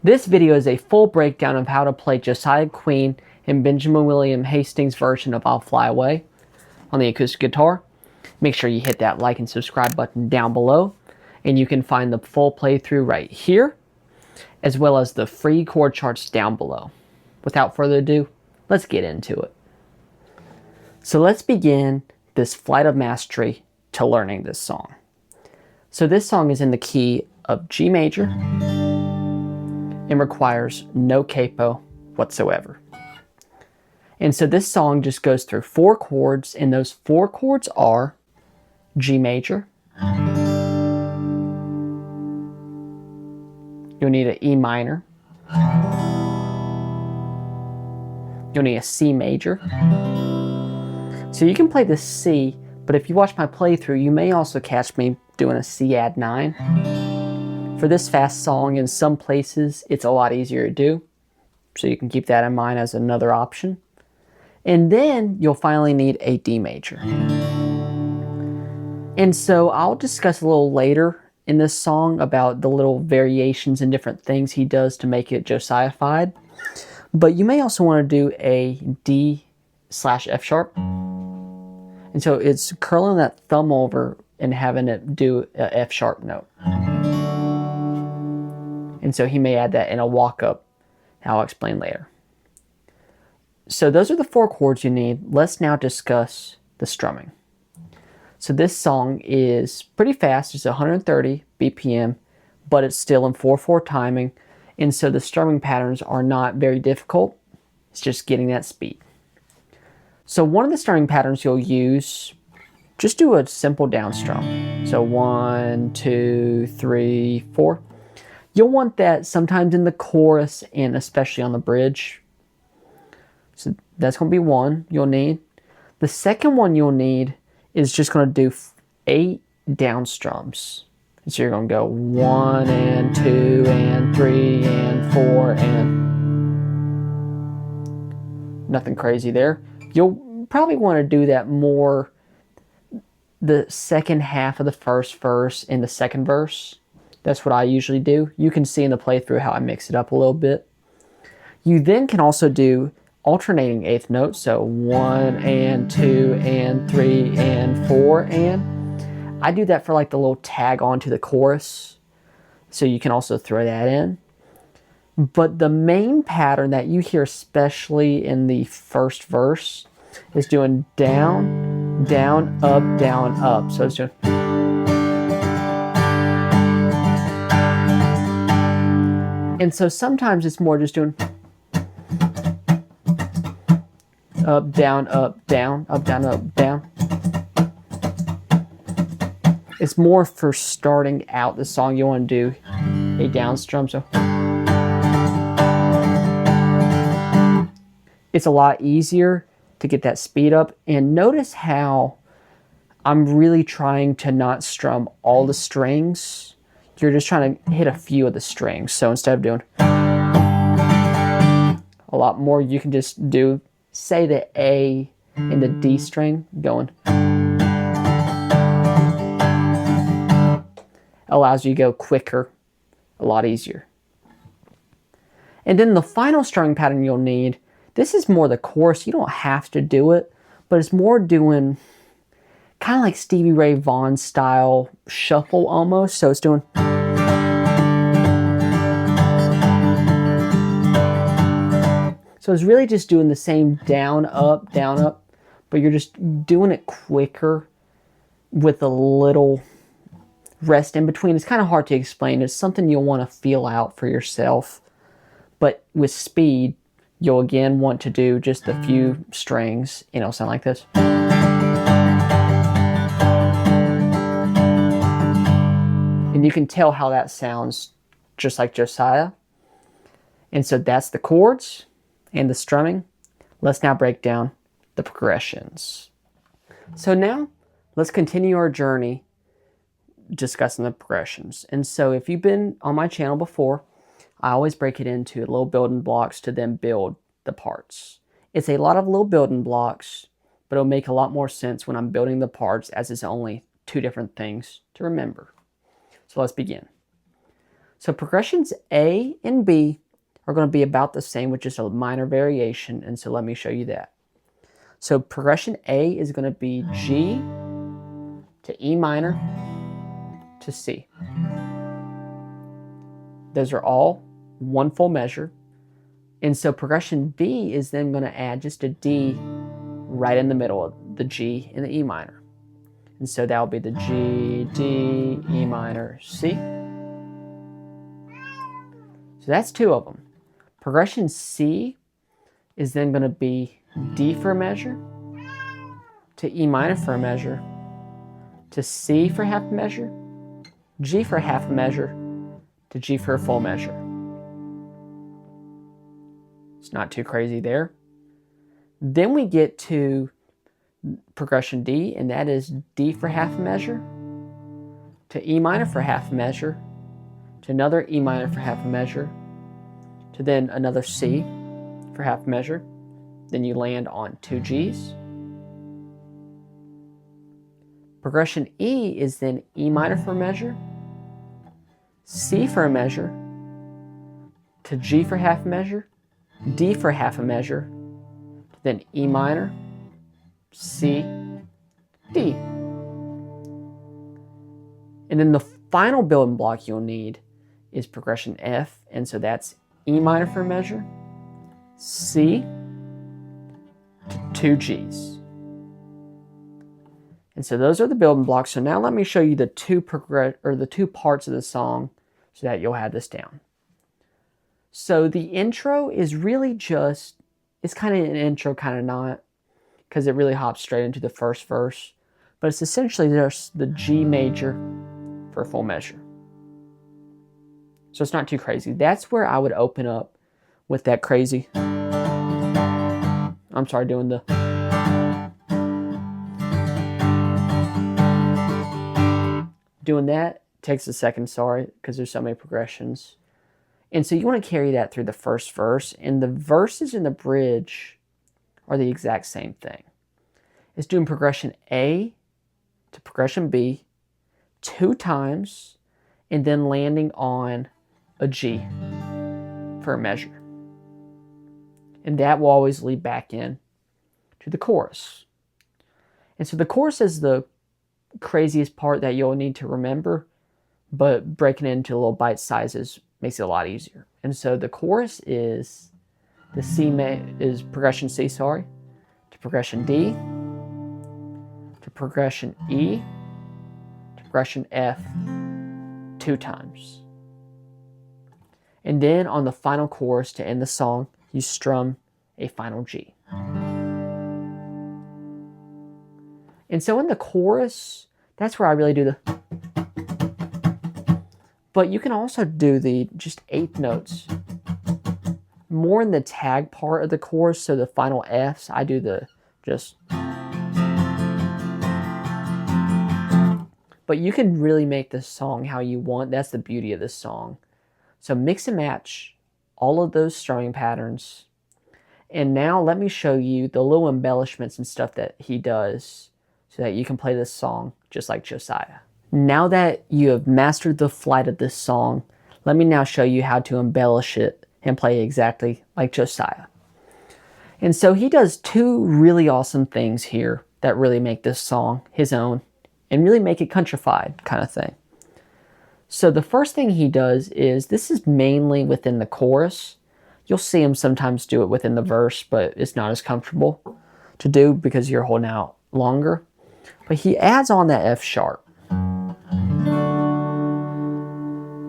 This video is a full breakdown of how to play Josiah Queen and Benjamin William Hastings' version of I'll Fly Away on the acoustic guitar. Make sure you hit that like and subscribe button down below, and you can find the full playthrough right here, as well as the free chord charts down below. Without further ado, let's get into it. So let's begin this flight of mastery to learning this song. So this song is in the key of G major and requires no capo whatsoever. And so this song just goes through 4 chords, and those 4 chords are G major. You'll need an E minor. You'll need a C major. So you can play the C, but if you watch my playthrough, you may also catch me doing a C add 9. For this fast song, in some places, it's a lot easier to do. So you can keep that in mind as another option. And then you'll finally need a D major. And so I'll discuss a little later in this song about the little variations and different things he does to make it Josiahified. But you may also want to do a D/F sharp. And so it's curling that thumb over and having it do a F sharp note. And so he may add that in a walk-up. I'll explain later. So those are the 4 chords you need. Let's now discuss the strumming. So this song is pretty fast. It's 130 BPM, but it's still in 4/4 timing. And so the strumming patterns are not very difficult. It's just getting that speed. So one of the strumming patterns you'll use, just do a simple down strum. So 1, 2, 3, 4. You'll want that sometimes in the chorus and especially on the bridge. So that's going to be one you'll need. The second one you'll need is just going to do 8 down strums. So you're going to go 1 and 2 and 3 and 4 and nothing crazy there. You'll probably want to do that more the second half of the first verse and the second verse. That's what I usually do. You can see in the playthrough how I mix it up a little bit. You then can also do alternating 8th notes, so 1 and 2 and 3 and 4 and. I do that for like the little tag on to the chorus, so you can also throw that in. But the main pattern that you hear, especially in the first verse, is doing down, down, up, down, up. So it's doing. And so sometimes it's more just doing up, down, up, down, up, down, up, down. It's more for starting out the song. You want to do a down strum. So it's a lot easier to get that speed up. And notice how I'm really trying to not strum all the strings. You're just trying to hit a few of the strings. So instead of doing a lot more, you can just do, say, the A and the D string going. Allows you to go quicker, a lot easier. And then the final strumming pattern you'll need, this is more the chorus. You don't have to do it, but it's more doing kind of like Stevie Ray Vaughan style shuffle almost. So it's doing. So it's really just doing the same down, up, but you're just doing it quicker with a little rest in between. It's kind of hard to explain. It's something you'll want to feel out for yourself. But with speed, you'll again want to do just a few strings, and it'll sound like this. And you can tell how that sounds just like Josiah. And so that's the chords and the strumming. Let's now break down the progressions. So now let's continue our journey discussing the progressions. And so if you've been on my channel before, I always break it into little building blocks to then build the parts. It's a lot of little building blocks, but it'll make a lot more sense when I'm building the parts, as it's only 2 different things to remember. So let's begin. So progressions A and B are going to be about the same with just a minor variation, and so let me show you that. So progression A is going to be G to E minor to C. Those are all one full measure. And so progression B is then going to add just a D right in the middle of the G and the E minor. And so that will be the G, D, E minor, C. So that's two of them. Progression C is then going to be D for a measure, to E minor for a measure, to C for half a measure, G for half a measure, to G for a full measure. It's not too crazy there. Then we get to progression D, and that is D for half a measure, to E minor for half a measure, to another E minor for half a measure, to then another C for half a measure. Then you land on two Gs. Progression E is then E minor for a measure, C for a measure, to G for half a measure, D for half a measure, then E minor, C, D. And then the final building block you'll need is progression F, and so that's E minor for a measure, C, to two Gs. And so those are the building blocks. So now let me show you the two parts of the song so that you'll have this down. So the intro is really just, it's kind of an intro, kind of not, because it really hops straight into the first verse. But it's essentially just the G major for a full measure. So it's not too crazy. That's where I would open up with that crazy. I'm sorry, doing the. Doing that takes a second, sorry, because there's so many progressions. And so you want to carry that through the first verse, and the verses in the bridge are the exact same thing. It's doing progression A to progression B 2 times, and then landing on a G for a measure. And that will always lead back in to the chorus. And so the chorus is the craziest part that you'll need to remember, but breaking it into little bite sizes makes it a lot easier. And so the chorus is the is progression C, to progression D, to progression E, to progression F 2 times. And then on the final chorus to end the song, you strum a final G. And so in the chorus, that's where I really do the. But you can also do the just 8th notes. More in the tag part of the chorus, so the final Fs, I do the just. But you can really make this song how you want. That's the beauty of this song. So mix and match all of those strumming patterns. And now let me show you the little embellishments and stuff that he does so that you can play this song just like Josiah. Now that you have mastered the flight of this song, let me now show you how to embellish it and play exactly like Josiah. And so he does 2 really awesome things here that really make this song his own and really make it countrified kind of thing. So the first thing he does is, this is mainly within the chorus. You'll see him sometimes do it within the verse, but it's not as comfortable to do because you're holding out longer. But he adds on that F sharp.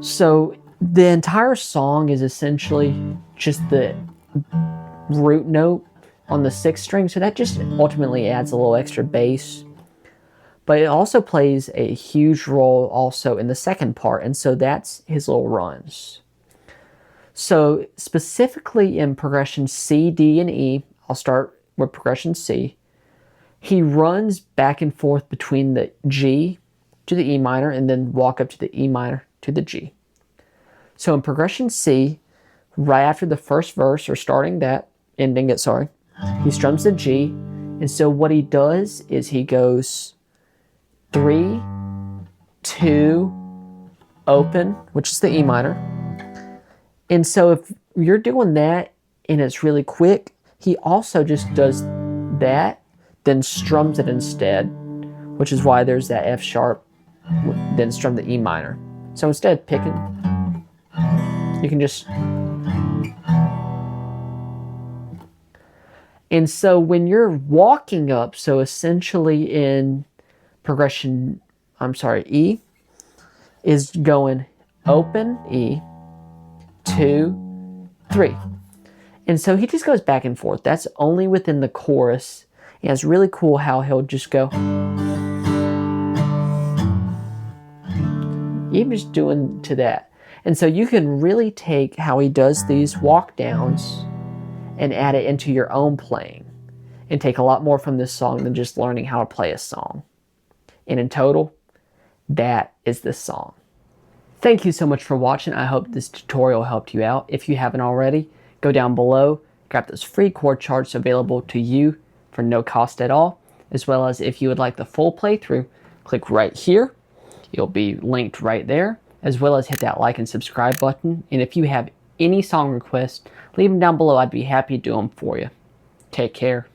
So the entire song is essentially just the root note on the 6th string. So that just ultimately adds a little extra bass. But it also plays a huge role also in the second part. And so that's his little runs. So specifically in progression C, D, and E, I'll start with progression C. He runs back and forth between the G to the E minor and then walk up to the E minor to the G. So in progression C, right after the first verse, or starting that, ending it, sorry, he strums the G. And so what he does is he goes 3, 2, open, which is the E minor. And so if you're doing that and it's really quick, he also just does that, then strums it instead, which is why there's that F sharp, then strum the E minor. So instead of picking, you can just... And so when you're walking up, so essentially in progression, E is going open, E, 2, 3. And so he just goes back and forth. That's only within the chorus. And it's really cool how he'll just go. Even just doing to that. And so you can really take how he does these walk downs and add it into your own playing and take a lot more from this song than just learning how to play a song. And in total, that is this song. Thank you so much for watching. I hope this tutorial helped you out. If you haven't already, go down below, grab those free chord charts available to you for no cost at all, as well as if you would like the full playthrough, click right here. It'll be linked right there, as well as hit that like and subscribe button. And if you have any song requests, leave them down below. I'd be happy to do them for you. Take care.